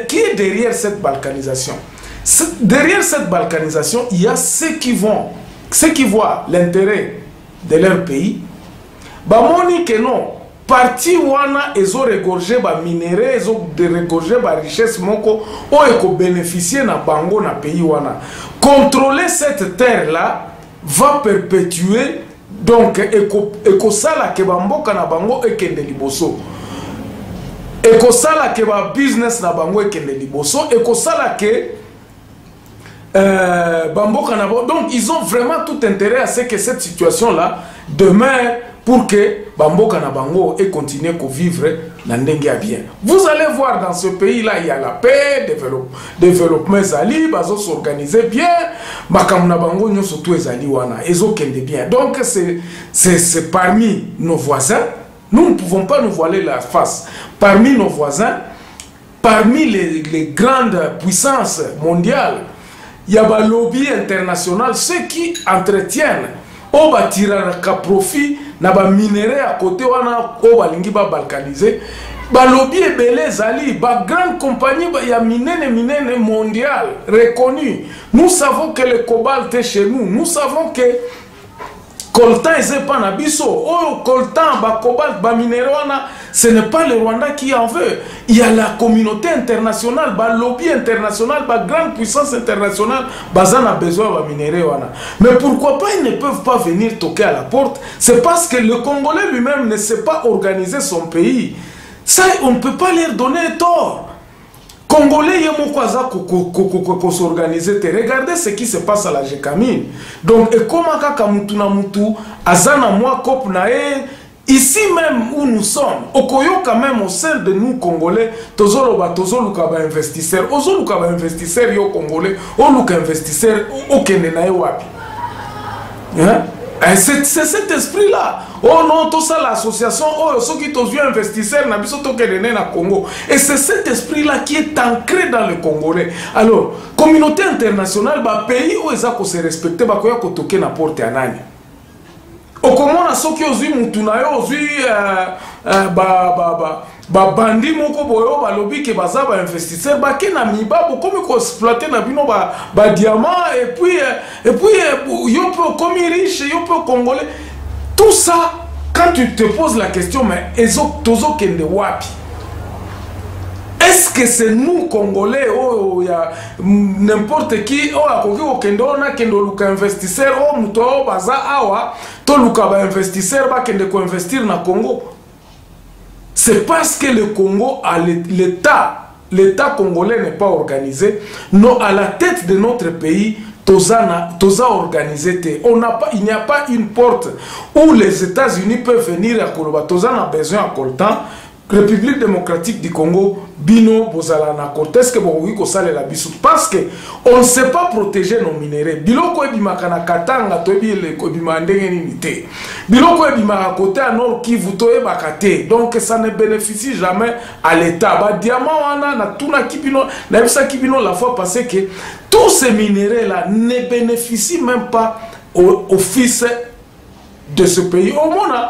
qui est derrière cette balkanisation? Derrière cette balkanisation, il y a ceux qui voient l'intérêt de leur pays. Bamoni que non, parti wana ezo regorger ba minerais, ezo de regorger ba richesse moko o eko bénéficier na bango na pays wana. Contrôler cette terre là va perpétuer donc eko sala ke bamboka na bango ekende liboso. Eko sala ke ba business na bango ekende liboso, eko sala ke bamboka na bango. Donc ils ont vraiment tout intérêt à ce que cette situation là demeure pour que bamboka na bango et continue à vivre na ndenge bien. Vous allez voir dans ce pays là il y a la paix, développement zali, bazo s'organiser bien, bakam na bango nyo surtout ezali wana, ezo kende bien. Donc c'est parmi nos voisins, nous ne pouvons pas nous voiler la face. Parmi nos voisins, parmi les grandes puissances mondiales, il y a un lobby international, ceux qui entretiennent au bâtira ka profit na ba minerais à côté wana ko balingi ba balkaniser ba lobby ebele zali ba grande compagnie ba ya minene mondial reconnu. Nous savons que le cobalt est chez nous, nous savons que coltan est pas na biso, oh coltan ba cobalt ba minerais wana, ce n'est pas le Rwanda qui en veut. Il y a la communauté internationale, ba lobby international, ba grande puissance internationale, bazan a besoin de minerais wana. Mais pourquoi pas ils ne peuvent pas venir toquer à la porte? C'est parce que le Congolais lui-même ne sait pas organiser son pays. Ça, on ne peut pas leur donner tort. Congolais, il s'organiser. Regardez ce qui se passe à la Gécamine. Donc, et comment azana moi kop nae. Ici même où nous sommes, Okoyo quand même au sein de nous Congolais, Tozoluka ba investisseur, Ozoluka ba investisseur yo Congolais, Oluka investisseur, Okenenae wapi. C'est cet esprit-là. Oh non, tout ça l'association, oh ceux qui t'ont vu investisseurs, n'a biso tokenene na Congo. Et c'est cet esprit-là qui est ancré dans le Congolais. Alors, communauté internationale, ba pays où ils ont se respecter, ba koya ko toke na porte anani. Okomona soki ozui mutuna yo ozui bandi moko boyo balobi ke baza ba investisseur bake na mibabo komi ko exploiter na bino ba diamant et puis yo peut komi riche yo peut congolais. Tout ça quand tu te poses la question mais tozo kende wapi? Est-ce que c'est nous Congolais oh il y a n'importe qui oh akoki okendo na kendo luka investisseur oh muto baza awa to luka ba investisseur ba kende ko investir na Congo? C'est parce que le Congo a l'État congolais n'est pas organisé. Non, à la tête de notre pays, Toza organisé. Il n'y a pas une porte où les États-Unis peuvent venir à Koloba. Toza n'a besoin à Coltan. République démocratique du Congo, Bino, Bozala, Nakot, est-ce que vous avez la bisou? Parce que on ne sait pas protéger nos minéraux. Biloko ebimakana katanga tobi le kobimandenge nite. Biloko ebimaka côté à nord qui vous toye bakate. Donc ça ne bénéficie jamais à l'État. Ba diamant wana na tuna kibino, na bisa kibino la fois passée que tous ces minéraux là ne bénéficient même pas au fils de ce pays. Au moins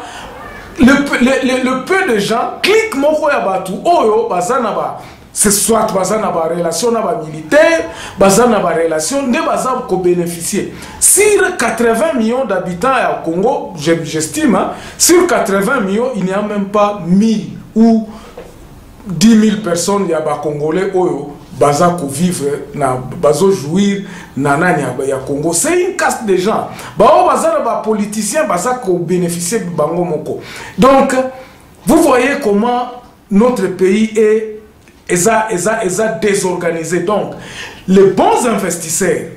le peu de gens cliquent mon ya batu oyo bazana ba c'est soit bazana ba relation na ba militaire bazana ba relation ne bazana ko bénéficier sur 80 millions d'habitants au Congo j'estime hein, sur 80 millions il n'y a même pas 1000 ou 10 000 personnes ya ba congolais oyo baza ko vivre na bazo jouir na nani ya Congo. C'est une caste de gens ba o baza ba politiciens baza ko bénéficier bango moko. Donc vous voyez comment notre pays est désorganisé. Donc les bons investisseurs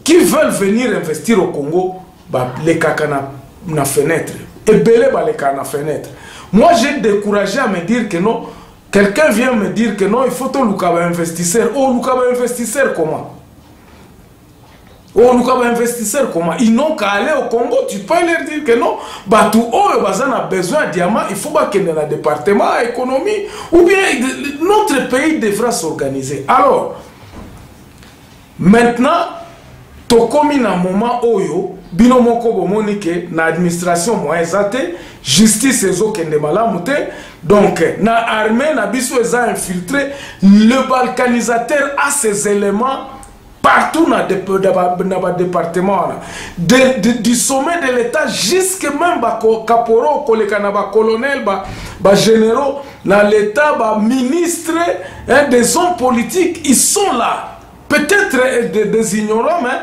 qui veulent venir investir au Congo ba les kakana na fenêtre et belé ba les kakana fenêtre. Moi j'ai découragé à me dire que non. Quelqu'un vient me dire que non, il faut tout Lukaba investisseur. Oh, Lukaba investisseur comment? Oh, Lukaba investisseur comment? Ils n'ont qu'à aller au Congo, tu peux leur dire que non. Bah, tout oh, bazan a besoin de diamants, il faut pas qu'il y ait un département économie. Ou bien notre pays devra s'organiser. Alors, maintenant, tokomi na moment oyo bino moko bomoni ke na administration moyen ezate justice ezokende malamu te donc na armée na biso eza infiltré le balkanisateur a ses éléments partout na département du sommet de l'état jusque même ba caporo koleka na ba colonel ba généraux na l'état ba ministre des hommes politiques ils sont là. Peut-être des ignorants, mais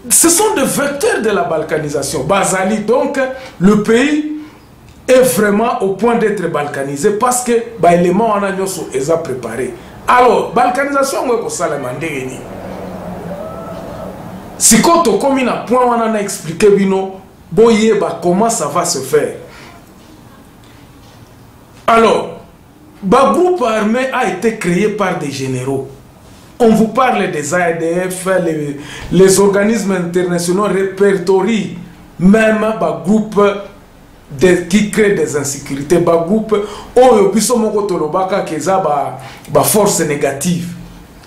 ce sont des vecteurs de la balkanisation. Bazali, donc, le pays est vraiment au point d'être balkanisé parce que l'élément en a déjà préparé. Alors, balkanisation, on ça le mandé. Si quand on comme un point, on a expliqué comment ça va se faire. Alors, le groupe armé a été créé par des généraux. On vous parle des AEDF, les organismes internationaux répertorient même un groupe qui crée des insécurités, un groupe qui a forces négatives.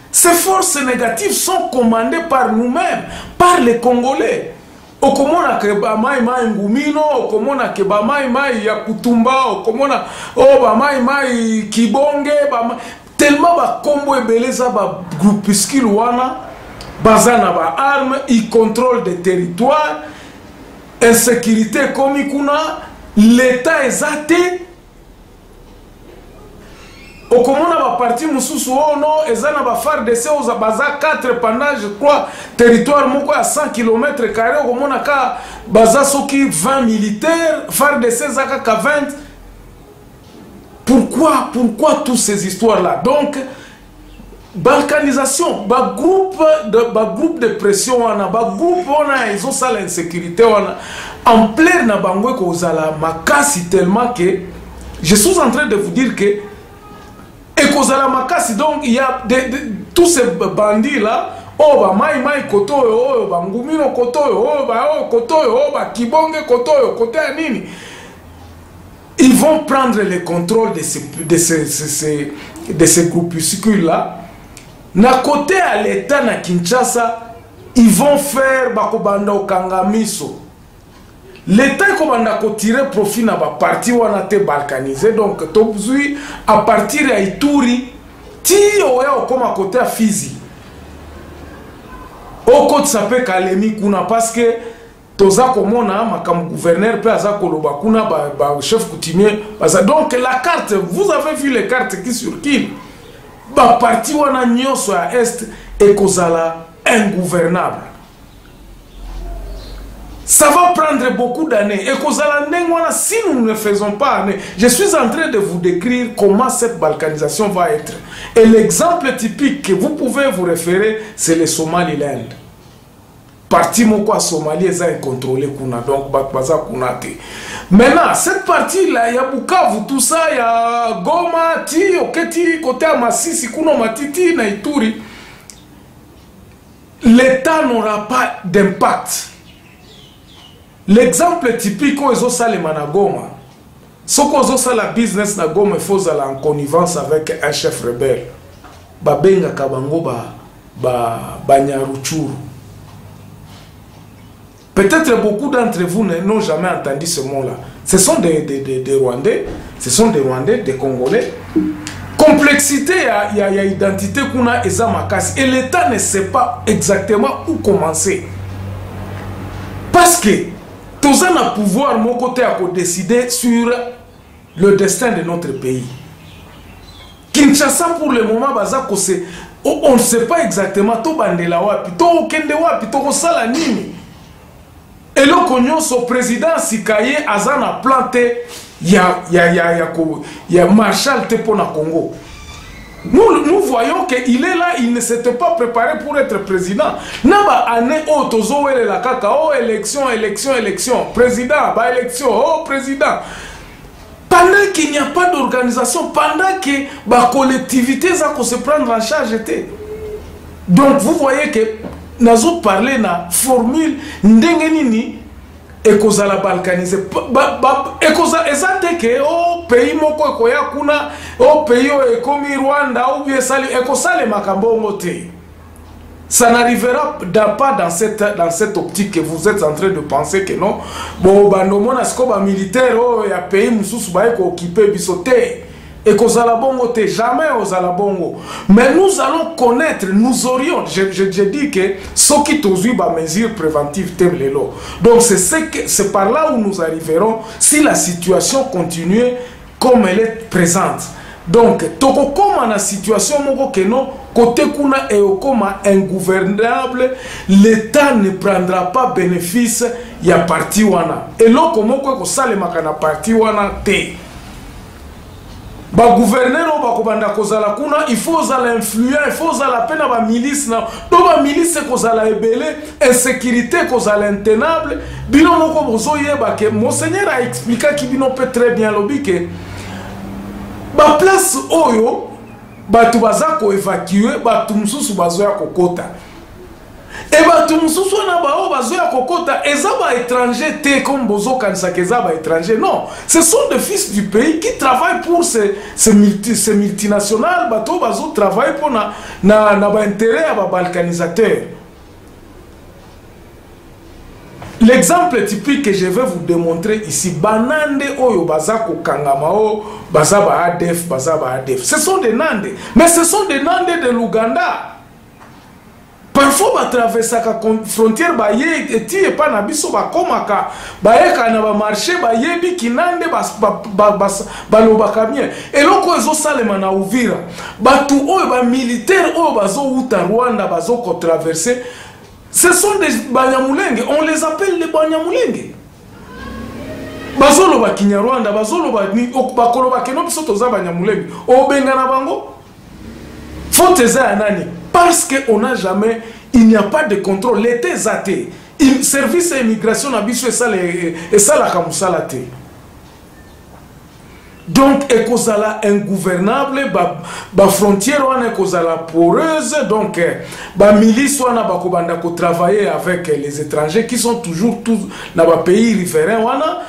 Ces forces négatives sont commandées par nous-mêmes, par les Congolais. Okomona ke ba mai mai ngumino, okomona ke ba mai mai ya kutumba, okomona ba mai mai kibonge, tellement ba combo ebeleza ba groupuscule wana bazana ba armes, ils contrôlent des territoires, insécurité comme kuna l'état exaté. Okomona ba parti mususu ono ezana ba FARDC oza baza 4 pendant je crois territoire moko à 100 km², okomona ka baza soki 20 militaires, FARDC zaka ka 20. Pourquoi toutes ces histoires-là? Donc, balkanisation, groupe de pression, groupe ils ont ça l'insécurité, en plein na bangwe ko zala makasi tellement que je suis en train de vous dire que et ko zala makasi, donc il y a tous ces bandits là, oh ba mai mai koto oh ba ngumino koto oh ba koto oh ba kibonge koto koto ya nini. Ils vont prendre le contrôle de ces groupuscules-là. Na côté à l'État, na Kinshasa, ils vont faire bakobanda okangamiso. L'État komanda ko tirer profit na ba parti wana te balkanisé. Donc, tobzui à partir ya Ituri, ti oya okoma côté à Fizi. Oko tsape kalemi kuna parce que toza komona makam gouverneur pe aza koloba kuna ba chef coutumier donc la carte, vous avez vu les cartes qui circulent, ba parti wana nyonso à est et kozala ingouvernable. Ça va prendre beaucoup d'années et kozala ndengwana si nous ne faisons pas. Je suis en train de vous décrire comment cette balkanisation va être. Et l'exemple typique que vous pouvez vous référer, c'est le Somaliland. Partie moko Somalie est incontrôlée kuna, donc baza kuna te. Maintenant cette partie là, il y a Bukavu, tout ça, il y a Goma, ti, oketi, côté à Masisi, kuno matiti na Ituri. L'État n'aura pas d'impact. L'exemple typique où ils ont ça les Managoma. Ce qu'ils ont ça la business na Goma, il faut aller en connivence avec un chef rebelle. Babenga kabango ba Nyaruchuru. Peut-être beaucoup d'entre vous n'ont jamais entendu ce mot-là. Ce sont des Rwandais, ce sont des Rwandais, des Congolais. Complexité, il y a identité qu'on a et l'État ne sait pas exactement où commencer. Parce que tous on a pouvoir, mon côté, à décider sur le destin de notre pays. Kinshasa, pour le moment, on ne sait pas exactement tout bandela wapi, tout kende wapi, tout sala nini. Et le cognon, son président Sikaye Azana planté, il y a Marshal Tepona Congo. Nous voyons qu'il est là, il ne s'était pas préparé pour être président. Naba année otozo ele la kaka, oh élection, président, bah élection, oh président. Pendant qu'il n'y a pas d'organisation, pendant que la collectivité ça se prendre en charge était. Donc vous voyez que nous avons parlé de formule ndengenini et kozala balkanisé et kozala ezate que au pays moko koya kuna au pays comme Rwanda ou bien sali et kozale makambo ngote Ça n'arrivera pas dans cette optique que vous êtes en train de penser que non. Bon, bandomona skoba militaire, oh, y a pays mususu ba eko occupé bisoté. Et qu'aux alabongo, jamais aux alabongo. Mais nous allons connaître, nous aurions, je dis que ce qui t'ose eu mesures préventives t'aime les lots. Donc c'est par là où nous arriverons si la situation continue comme elle est présente. Donc, toko comme la situation moko que non, côté kuna et comme ingouvernable, l'État ne prendra pas bénéfice ya parti wana. Et là comment ko sale makana parti wana te. Ba gouverneur ba kobanda kozala kuna il faut zala influent, il faut zala pena ba milice na to ba milice kozala ebele, insécurité kozala intenable. Bino moko bozo yeba ke monseigneur a expliqué ki bino peut très bien lobi ke ba place oyo batu baza ko évacuer batu mususu bazoya kokota et batu mususu na bao bazoya kokota eza ba étranger te comme bozo kanisa keza ba étranger non, ce sont des fils du pays qui travaillent pour ces multinationales bato bazo travailler pour na ba intérêt à ba balkanisateur. L'exemple typique que je vais vous démontrer ici, Banande Oyo Bazako Kangamao, Bazaba Adef, Bazaba Adef. Ce sont des Nande, mais ce sont des Nande de l'Ouganda. Parfois, on traverse la frontière, et tu n'es pas nabiso, Bakomaka, Baeka na marché, Bayebi, Kinande, Balobakamien. Et là, quand ils ont salé na Ouvira, Batu Oyo, militaire Oyo, Bazo Uta Rwanda, Bazo traversé. Ce sont des Banyamulenge, on les appelle les Banyamulenge. Bazolo ba Kinyarwanda, bazolo ba bakolo ba keno biso toza Banyamulenge. O bengana bango. Faut eza nani parce que on n'a jamais, il n'y a pas de contrôle, l'été zaté. Il service immigration na biso et ça la kamusalate. Donc, ekozala ingouvernable, ba frontière wana ekozala poreuse, donc ba milice wana bakobanda ko travailler avec les étrangers qui sont toujours tous dans ba pays riverains wana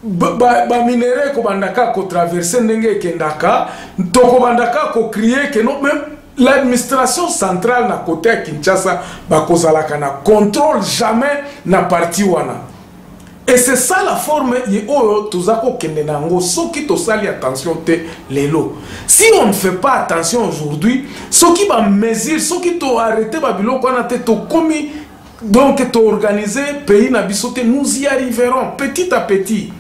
ba minéraux kobandaka ko traverser ndenge kendaka, to kobandaka ko crier que non même l'administration centrale na côté Kinshasa bakozala kana contrôle jamais na parti wana. Et c'est ça la forme oyo tozako kendenango soki tosali attention te lelo. Si on ne fait pas attention aujourd'hui, soki ba mesure, soki to arrêter ba biloko na te to komi donc to organiser pays na bisote, nous y arriverons petit à petit.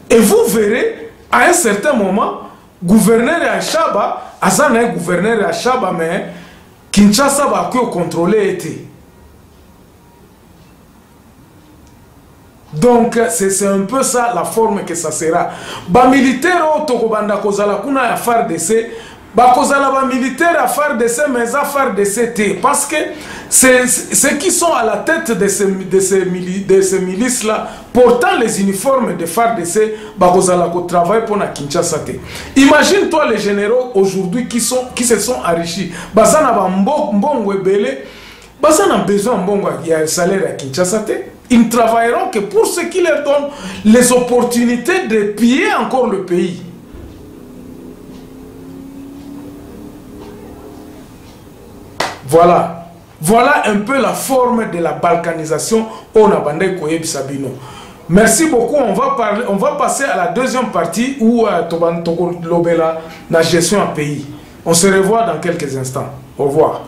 Et vous verrez à un certain moment gouverneur à Chaba, azana gouverneur à Chaba mais Kinshasa va que contrôler été. Donc c'est un peu ça la forme que ça sera. Ba militaire otokobanda kozala kuna ya FARDC, ba kozala ba militaire à FARDC mais à FARDC parce que c'est ceux qui sont à la tête de ces milices là portant les uniformes de FARDC ba kozala ko travailler pour na Kinshasa te. Imagine toi les généraux aujourd'hui qui se sont enrichis. Bazana ba mbongo ebele, bazana besoin mbongo ya salaire à Kinshasa te. Ils ne travailleront que pour ce qui leur donne les opportunités de piller encore le pays. Voilà. Voilà un peu la forme de la balkanisation au Nabandé Koyeb Sabino. Merci beaucoup. On va passer à la deuxième partie où Toban Toko Lobela la gestion en pays. On se revoit dans quelques instants. Au revoir.